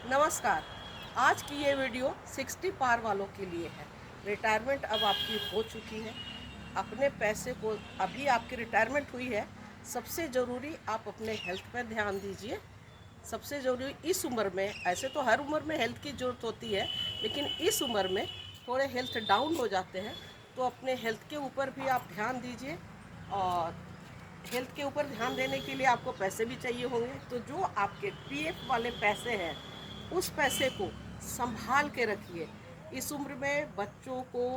नमस्कार। आज की ये वीडियो 60 पार वालों के लिए है। रिटायरमेंट अब आपकी हो चुकी है। अपने पैसे को अभी आपकी रिटायरमेंट हुई है, सबसे ज़रूरी आप अपने हेल्थ पर ध्यान दीजिए। सबसे ज़रूरी इस उम्र में, ऐसे तो हर उम्र में हेल्थ की ज़रूरत होती है, लेकिन इस उम्र में थोड़े हेल्थ डाउन हो जाते हैं, तो अपने हेल्थ के ऊपर भी आप ध्यान दीजिए। और हेल्थ के ऊपर ध्यान देने के लिए आपको पैसे भी चाहिए होंगे, तो जो आपके पीएफ वाले पैसे हैं उस पैसे को संभाल के रखिए। इस उम्र में बच्चों को,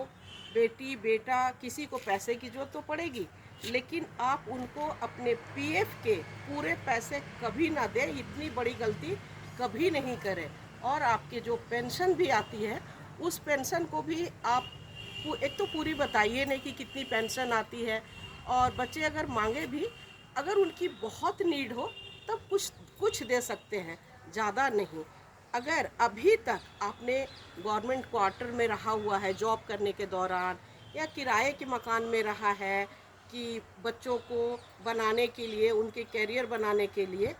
बेटी बेटा किसी को पैसे की ज़रूरत तो पड़ेगी, लेकिन आप उनको अपने पीएफ के पूरे पैसे कभी ना दें। इतनी बड़ी गलती कभी नहीं करें। और आपके जो पेंशन भी आती है, उस पेंशन को भी आप एक तो पूरी बताइए नहीं कि कितनी पेंशन आती है। और बच्चे अगर मांगे भी, अगर उनकी बहुत नीड हो तब कुछ कुछ दे सकते हैं, ज़्यादा नहीं। अगर अभी तक आपने गवर्नमेंट क्वार्टर में रहा हुआ है जॉब करने के दौरान, या किराए के मकान में रहा है कि बच्चों को बनाने के लिए, उनके करियर बनाने के लिए,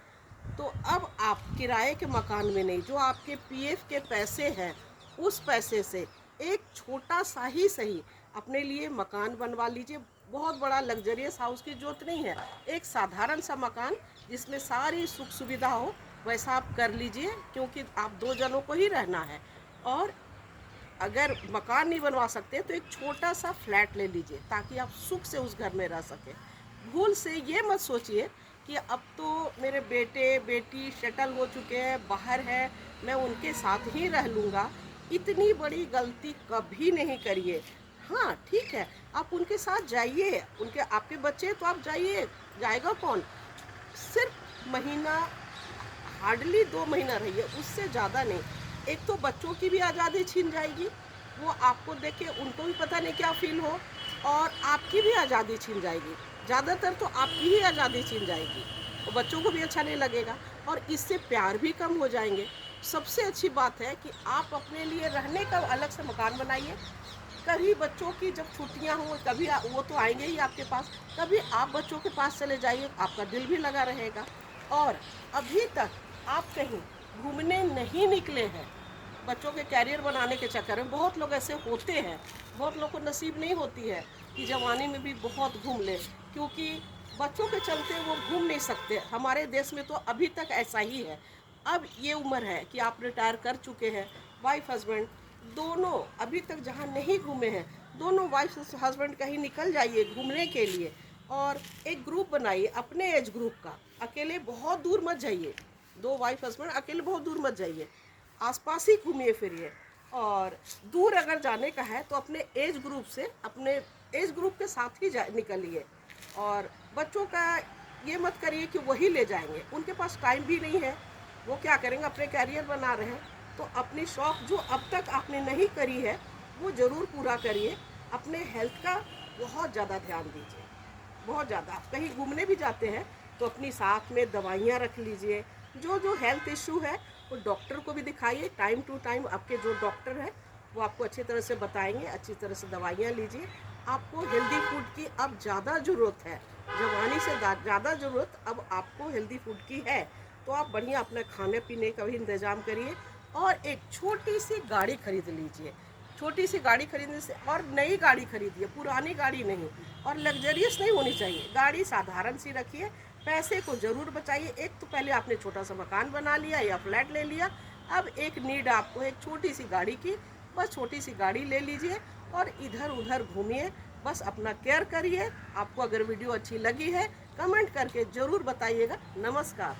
तो अब आप किराए के मकान में नहीं, जो आपके पीएफ के पैसे हैं उस पैसे से एक छोटा सा ही सही अपने लिए मकान बनवा लीजिए। बहुत बड़ा लग्जरियस हाउस की जरूरत नहीं है, एक साधारण सा मकान जिसमें सारी सुख सुविधा हो, वैसा आप कर लीजिए, क्योंकि आप 2 जनों को ही रहना है। और अगर मकान नहीं बनवा सकते तो एक छोटा सा फ्लैट ले लीजिए, ताकि आप सुख से उस घर में रह सकें। भूल से ये मत सोचिए कि अब तो मेरे बेटे बेटी सेटल हो चुके हैं, बाहर है, मैं उनके साथ ही रह लूँगा। इतनी बड़ी गलती कभी नहीं करिए। हाँ ठीक है, आप उनके साथ जाइए, उनके आपके बच्चे तो आप जाइए, जाएगा कौन? सिर्फ महीना, हार्डली 2 महीना रहिए, उससे ज़्यादा नहीं। एक तो बच्चों की भी आज़ादी छीन जाएगी, वो आपको देख के उनको भी पता नहीं क्या फील हो, और आपकी भी आज़ादी छीन जाएगी। ज़्यादातर तो आपकी ही आज़ादी छीन जाएगी, और बच्चों को भी अच्छा नहीं लगेगा, और इससे प्यार भी कम हो जाएंगे। सबसे अच्छी बात है कि आप अपने लिए रहने का अलग से मकान बनाइए। कभी बच्चों की जब छुट्टियां हों, कभी वो तो आएंगे ही आपके पास, कभी आप बच्चों के पास चले जाइए, आपका दिल भी लगा रहेगा। और अभी तक आप कहीं घूमने नहीं निकले हैं बच्चों के कैरियर बनाने के चक्कर में, बहुत लोग ऐसे होते हैं, बहुत लोग को नसीब नहीं होती है कि जवानी में भी बहुत घूम ले, क्योंकि बच्चों के चलते वो घूम नहीं सकते। हमारे देश में तो अभी तक ऐसा ही है। अब ये उम्र है कि आप रिटायर कर चुके हैं, वाइफ हस्बैंड दोनों अभी तक जहाँ नहीं घूमे हैं, दोनों वाइफ हस्बैंड कहीं निकल जाइए घूमने के लिए, और एक ग्रुप बनाइए अपने एज ग्रुप का। अकेले बहुत दूर मत जाइए, 2 वाइफ हस्बैंड अकेले बहुत दूर मत जाइए, आसपास ही घूमिए फिरिए। और दूर अगर जाने का है तो अपने एज ग्रुप से, अपने एज ग्रुप के साथ ही निकलिए। और बच्चों का ये मत करिए कि वही ले जाएंगे, उनके पास टाइम भी नहीं है, वो क्या करेंगे, अपने कैरियर बना रहे हैं। तो अपनी शौक जो अब तक आपने नहीं करी है वो ज़रूर पूरा करिए। अपने हेल्थ का बहुत ज़्यादा ध्यान दीजिए, बहुत ज़्यादा। आप कहीं घूमने भी जाते हैं तो अपनी साथ में दवाइयाँ रख लीजिए। जो जो हेल्थ इशू है वो डॉक्टर को भी दिखाइए, टाइम टू टाइम आपके जो डॉक्टर हैं वो आपको अच्छी तरह से बताएंगे, अच्छी तरह से दवाइयाँ लीजिए। आपको हेल्दी फूड की अब ज़्यादा ज़रूरत है, जवानी से ज़्यादा ज़रूरत अब आपको हेल्दी फूड की है। तो आप बढ़िया अपने खाने पीने का भी इंतज़ाम करिए, और एक छोटी सी गाड़ी खरीद लीजिए। छोटी सी गाड़ी खरीदने से, और नई गाड़ी खरीदिए, पुरानी गाड़ी नहीं, और लग्जरियस नहीं होनी चाहिए, गाड़ी साधारण सी रखिए। पैसे को ज़रूर बचाइए। एक तो पहले आपने छोटा सा मकान बना लिया या फ्लैट ले लिया, अब एक नीड आपको एक छोटी सी गाड़ी की, बस छोटी सी गाड़ी ले लीजिए और इधर उधर घूमिए। बस अपना केयर करिए। आपको अगर वीडियो अच्छी लगी है, कमेंट करके ज़रूर बताइएगा। नमस्कार।